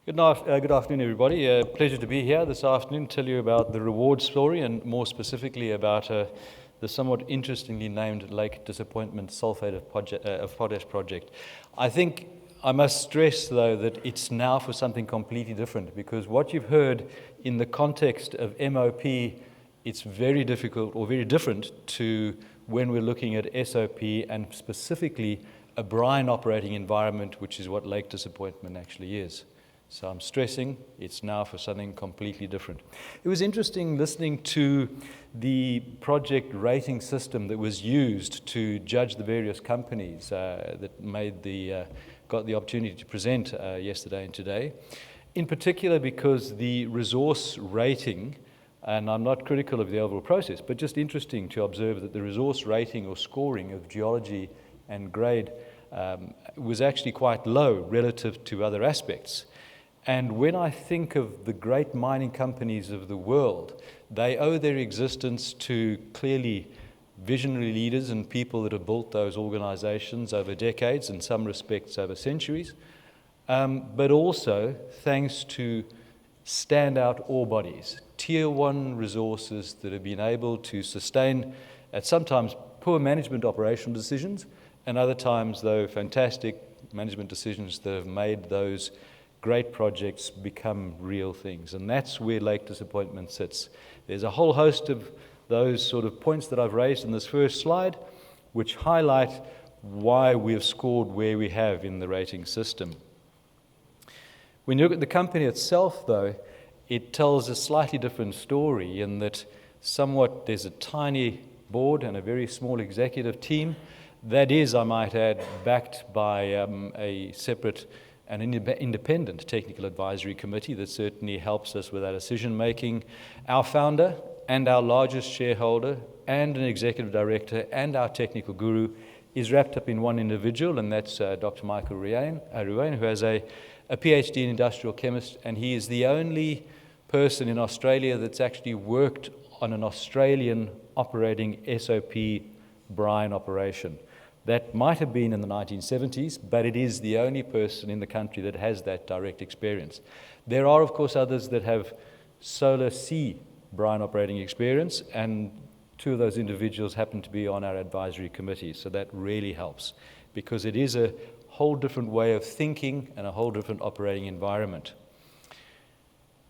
Good afternoon, everybody. Pleasure to be here this afternoon to tell you about the reward story and more specifically about the somewhat interestingly named Lake Disappointment Sulfate of Potash project. I think I must stress, though, that it's now for something completely different, because what you've heard in the context of MOP, it's very difficult or very different to when we're looking at SOP and specifically a brine operating environment, which is what Lake Disappointment actually is. So I'm stressing it's now for something completely different. It was interesting listening to the project rating system that was used to judge the various companies that got the opportunity to present yesterday and today. In particular, because the resource rating, and I'm not critical of the overall process, but just interesting to observe that the resource rating or scoring of geology and grade was actually quite low relative to other aspects. And when I think of the great mining companies of the world, they owe their existence to clearly visionary leaders and people that have built those organizations over decades, in some respects over centuries, but also thanks to standout ore bodies, tier one resources that have been able to sustain at sometimes poor management operational decisions, and other times, though, fantastic management decisions that have made those great projects become real things. And that's where Lake Disappointment sits. There's a whole host of those sort of points that I've raised in this first slide, which highlight why we have scored where we have in the rating system. When you look at the company itself, though, it tells a slightly different story in that somewhat there's a tiny board and a very small executive team. That is, I might add, backed by a separate an independent technical advisory committee that certainly helps us with our decision making. Our founder and our largest shareholder and an executive director and our technical guru is wrapped up in one individual, and that's Dr. Michael Ruane, who has a PhD in industrial chemist, and he is the only person in Australia that's actually worked on an Australian operating SOP brine operation. That might have been in the 1970s, but it is the only person in the country that has that direct experience. There are, of course, others that have solar sea brine operating experience, and two of those individuals happen to be on our advisory committee, so that really helps, because it is a whole different way of thinking and a whole different operating environment.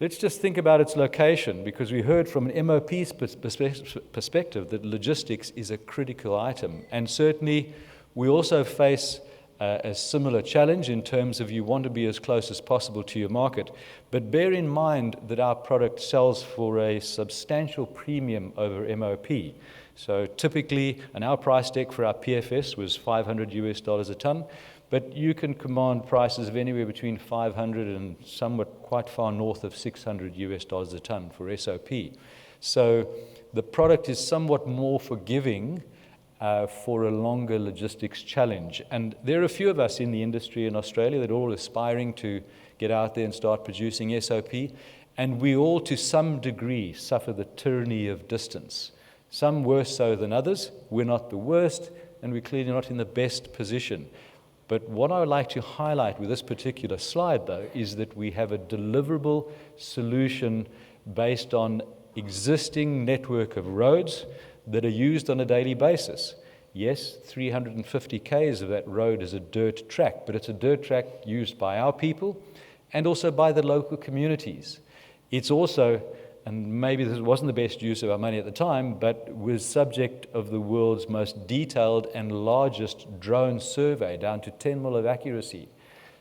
Let's just think about its location, because we heard from an MOP's perspective that logistics is a critical item. And certainly we also face a similar challenge in terms of you want to be as close as possible to your market. But bear in mind that our product sells for a substantial premium over MOP. So typically, and our price deck for our PFS was $500 a ton. But you can command prices of anywhere between 500 and somewhat quite far north of $600 a ton for SOP. So the product is somewhat more forgiving for a longer logistics challenge. And there are a few of us in the industry in Australia that are all aspiring to get out there and start producing SOP. And we all, to some degree, suffer the tyranny of distance. Some worse so than others. We're not the worst, and we're clearly not in the best position. But what I would like to highlight with this particular slide, though, is that we have a deliverable solution based on existing network of roads that are used on a daily basis. Yes, 350 k's of that road is a dirt track, but it's a dirt track used by our people and also by the local communities. It's also, and maybe this wasn't the best use of our money at the time, but was subject of the world's most detailed and largest drone survey, down to 10 mil of accuracy.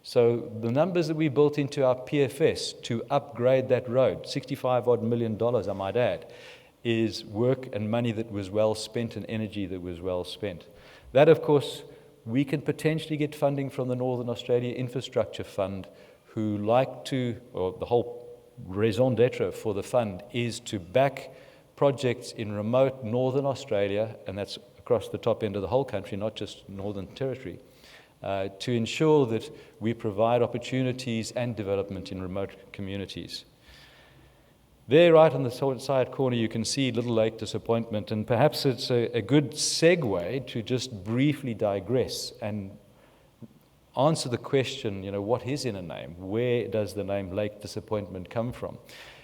So the numbers that we built into our PFS to upgrade that road, $65 million, I might add, is work and money that was well spent and energy that was well spent. That, of course, we can potentially get funding from the Northern Australia Infrastructure Fund, who like to, or the whole raison d'etre for the fund is to back projects in remote Northern Australia, and that's across the top end of the whole country, not just Northern Territory, to ensure that we provide opportunities and development in remote communities. There, right on the side corner, you can see Little Lake Disappointment, and perhaps it's a good segue to just briefly digress and answer the question, what is in a name? Where does the name Lake Disappointment come from?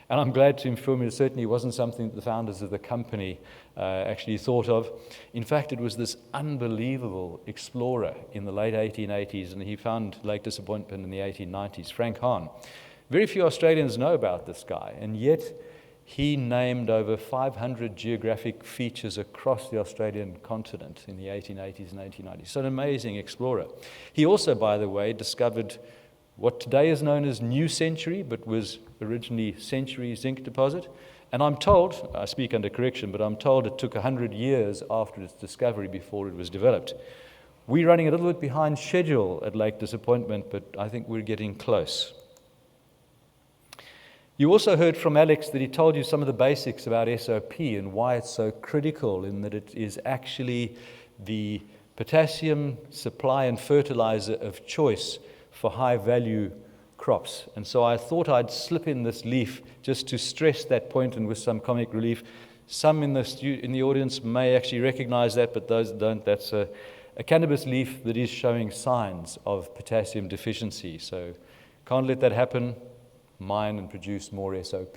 And I'm glad to inform you it certainly wasn't something that the founders of the company actually thought of. In fact, it was this unbelievable explorer in the late 1880s, and he found Lake Disappointment in the 1890s, Frank Hahn. Very few Australians know about this guy, and yet he named over 500 geographic features across the Australian continent in the 1880s and 1890s. So an amazing explorer. He also, by the way, discovered what today is known as New Century, but was originally Century zinc deposit. And I'm told, I speak under correction, but I'm told it took 100 years after its discovery before it was developed. We're running a little bit behind schedule at Lake Disappointment, but I think we're getting close. You also heard from Alex that he told you some of the basics about SOP and why it's so critical, in that it is actually the potassium supply and fertilizer of choice for high-value crops. And so I thought I'd slip in this leaf just to stress that point, and with some comic relief. Some in the audience may actually recognize that, but those don't. That's a cannabis leaf that is showing signs of potassium deficiency. So can't let that happen. Mine and produce more SOP.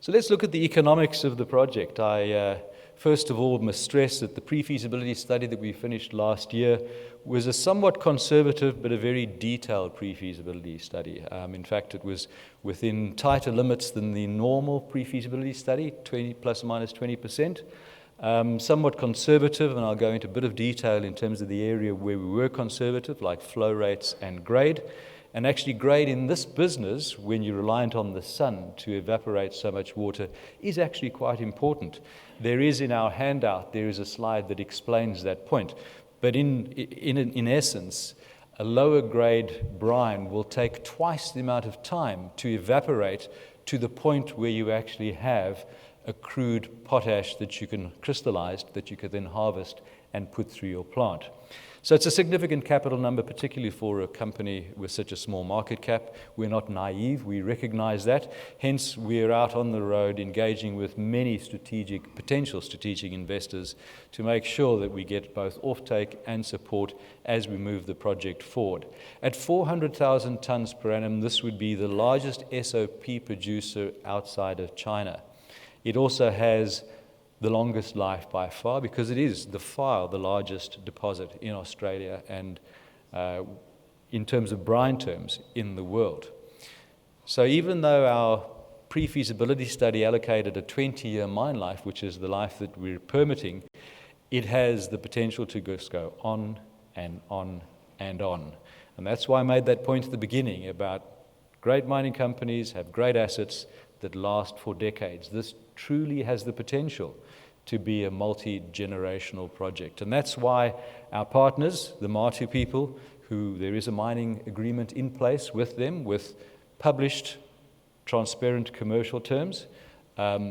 So let's look at the economics of the project. I first of all must stress that the pre-feasibility study that we finished last year was a somewhat conservative but a very detailed pre-feasibility study. In fact, it was within tighter limits than the normal pre-feasibility study, 20 plus or minus 20%. Somewhat conservative, and I'll go into a bit of detail in terms of the area where we were conservative, like flow rates and grade. And actually, grade in this business, when you're reliant on the sun to evaporate so much water, is actually quite important. There is in our handout, there is a slide that explains that point. But in essence, a lower grade brine will take twice the amount of time to evaporate to the point where you actually have a crude potash that you can crystallize, that you could then harvest and put through your plant. So it's a significant capital number, particularly for a company with such a small market cap. We're not naive, we recognize that. Hence, we're out on the road engaging with many potential strategic investors to make sure that we get both offtake and support as we move the project forward. At 400,000 tons per annum, this would be the largest SOP producer outside of China. It also has the longest life by far, because it is the largest deposit in Australia and in terms of brine terms in the world. So even though our pre-feasibility study allocated a 20-year mine life, which is the life that we're permitting, it has the potential to just go on and on and on. And that's why I made that point at the beginning about great mining companies have great assets that last for decades. This truly has the potential to be a multi-generational project. And that's why our partners, the Martu people, who there is a mining agreement in place with them with published, transparent commercial terms,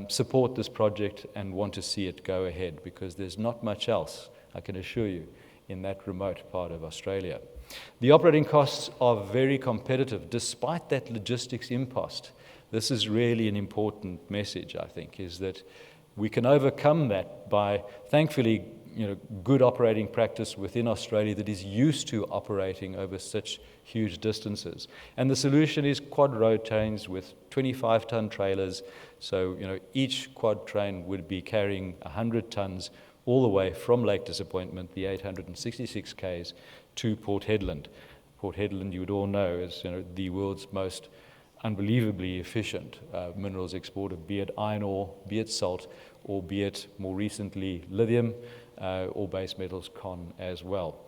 support this project and want to see it go ahead, because there's not much else, I can assure you, in that remote part of Australia. The operating costs are very competitive, despite that logistics impost. This is really an important message, I think, is that we can overcome that by, thankfully, good operating practice within Australia that is used to operating over such huge distances. And the solution is quad road trains with 25-ton trailers. So, each quad train would be carrying 100 tons all the way from Lake Disappointment, the 866 k's, to Port Hedland. Port Hedland, you would all know, is the world's most unbelievably efficient minerals exporter, be it iron ore, be it salt, or be it more recently lithium or base metals con as well.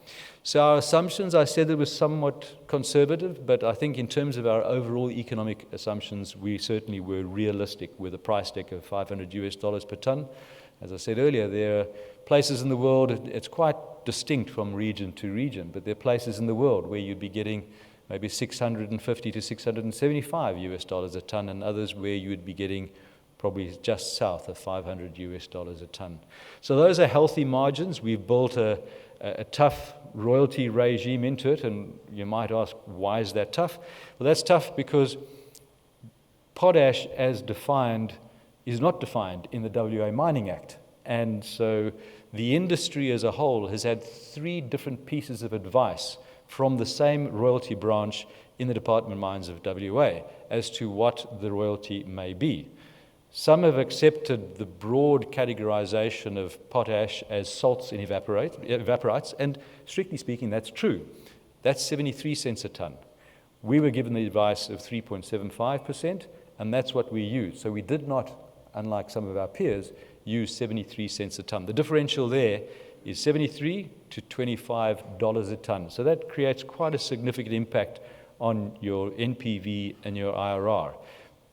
So our assumptions, I said it was somewhat conservative, but I think in terms of our overall economic assumptions, we certainly were realistic with a price tag of $500 per ton. As I said earlier, there are places in the world, it's quite distinct from region to region, but there are places in the world where you'd be getting maybe $650 to $675 a ton, and others where you would be getting probably just south of $500 a ton. So those are healthy margins. We've built a tough royalty regime into it, and you might ask, why is that tough? Well, that's tough because potash as defined is not defined in the WA Mining Act. And so the industry as a whole has had 3 different pieces of advice from the same royalty branch in the Department of Mines of WA as to what the royalty may be. Some have accepted the broad categorization of potash as salts in evaporites, and strictly speaking, that's true. That's 73 cents a ton. We were given the advice of 3.75%, and that's what we used. So we did not, unlike some of our peers, use 73 cents a ton. The differential there is $73 to $25 a ton. So that creates quite a significant impact on your NPV and your IRR.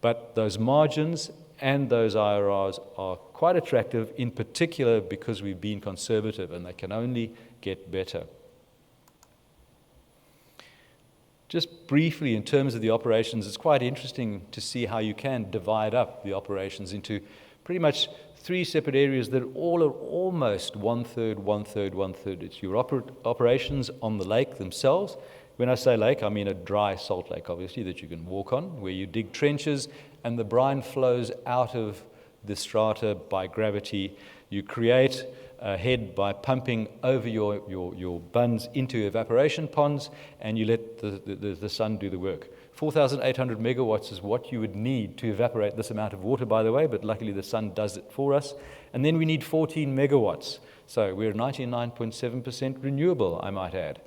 But those margins and those IRRs are quite attractive, in particular because we've been conservative, and they can only get better. Just briefly, in terms of the operations, it's quite interesting to see how you can divide up the operations into pretty much 3 separate areas that all are almost 1/3, 1/3, 1/3. It's your operations on the lake themselves. When I say lake, I mean a dry salt lake, obviously, that you can walk on, where you dig trenches and the brine flows out of the strata by gravity. You create a head by pumping over your buns into evaporation ponds, and you let the sun do the work. 4,800 megawatts is what you would need to evaporate this amount of water, by the way, but luckily the sun does it for us. And then we need 14 megawatts. So we're 99.7% renewable, I might add.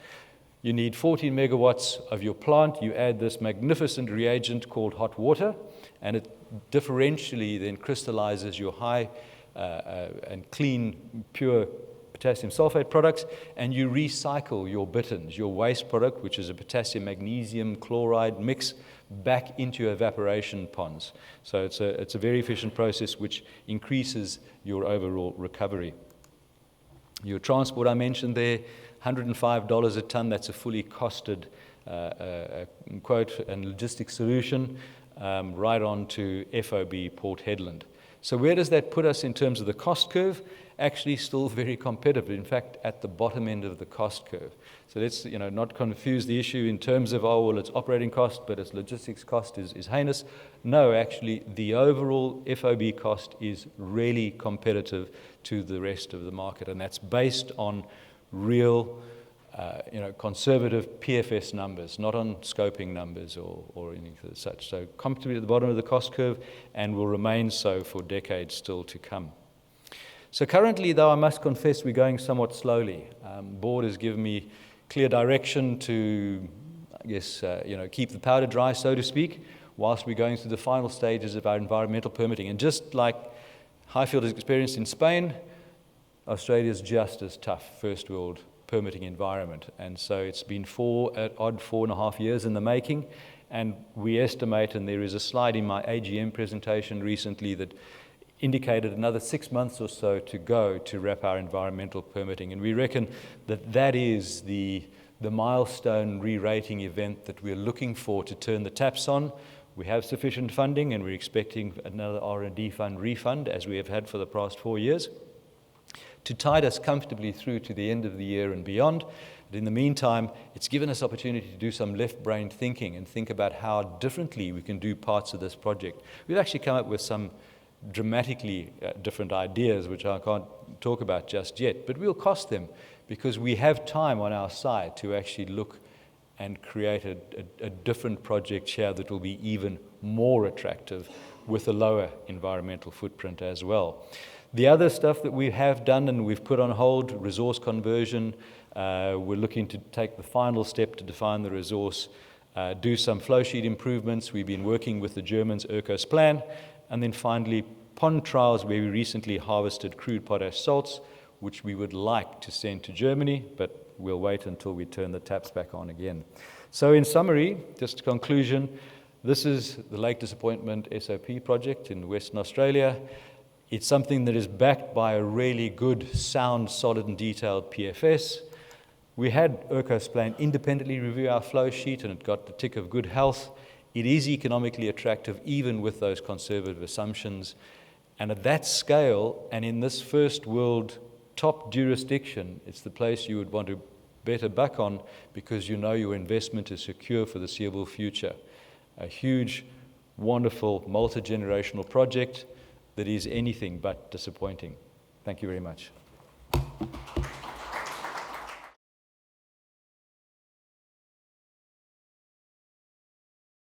You need 14 megawatts of your plant. You add this magnificent reagent called hot water, and it differentially then crystallizes your high and clean, pure potassium sulfate products, and you recycle your bitters, your waste product, which is a potassium magnesium chloride mix, back into evaporation ponds. So it's a very efficient process which increases your overall recovery. Your transport I mentioned there, $105 a ton. That's a fully costed quote and logistics solution right on to FOB Port Hedland. So where does that put us in terms of the cost curve? Actually still very competitive. In fact, at the bottom end of the cost curve. So let's not confuse the issue in terms of, oh, well, it's operating cost, but its logistics cost is heinous. No, actually, the overall FOB cost is really competitive to the rest of the market, and that's based on real conservative PFS numbers, not on scoping numbers or anything such. So comfortably at the bottom of the cost curve, and will remain so for decades still to come. So currently, though, I must confess we're going somewhat slowly. Board has given me clear direction to, I guess, keep the powder dry, so to speak, whilst we're going through the final stages of our environmental permitting. And just like Highfield has experienced in Spain, Australia's just as tough, first world permitting environment. And so it's been 4.5 years in the making, and we estimate, and there is a slide in my AGM presentation recently that indicated another 6 months or so to go to wrap our environmental permitting. And we reckon that that is the milestone re-rating event that we're looking for to turn the taps on. We have sufficient funding, and we're expecting another R&D fund refund, as we have had for the past 4 years, to tide us comfortably through to the end of the year and beyond. But in the meantime, it's given us opportunity to do some left-brained thinking and think about how differently we can do parts of this project. We've actually come up with some dramatically different ideas, which I can't talk about just yet, but we'll cost them because we have time on our side to actually look and create a different project here that will be even more attractive with a lower environmental footprint as well. The other stuff that we have done and we've put on hold, resource conversion, we're looking to take the final step to define the resource, do some flow sheet improvements. We've been working with the Germans' ERCOS plan. And then finally, pond trials where we recently harvested crude potash salts, which we would like to send to Germany, but we'll wait until we turn the taps back on again. So in summary, just a conclusion, this is the Lake Disappointment SOP project in Western Australia. It's something that is backed by a really good, sound, solid and detailed PFS. We had ERCOS plan independently review our flow sheet, and it got the tick of good health. It is economically attractive even with those conservative assumptions. And at that scale, and in this first world top jurisdiction, it's the place you would want to bet a buck on because you know your investment is secure for the foreseeable future. A huge, wonderful, multi-generational project that is anything but disappointing. Thank you very much.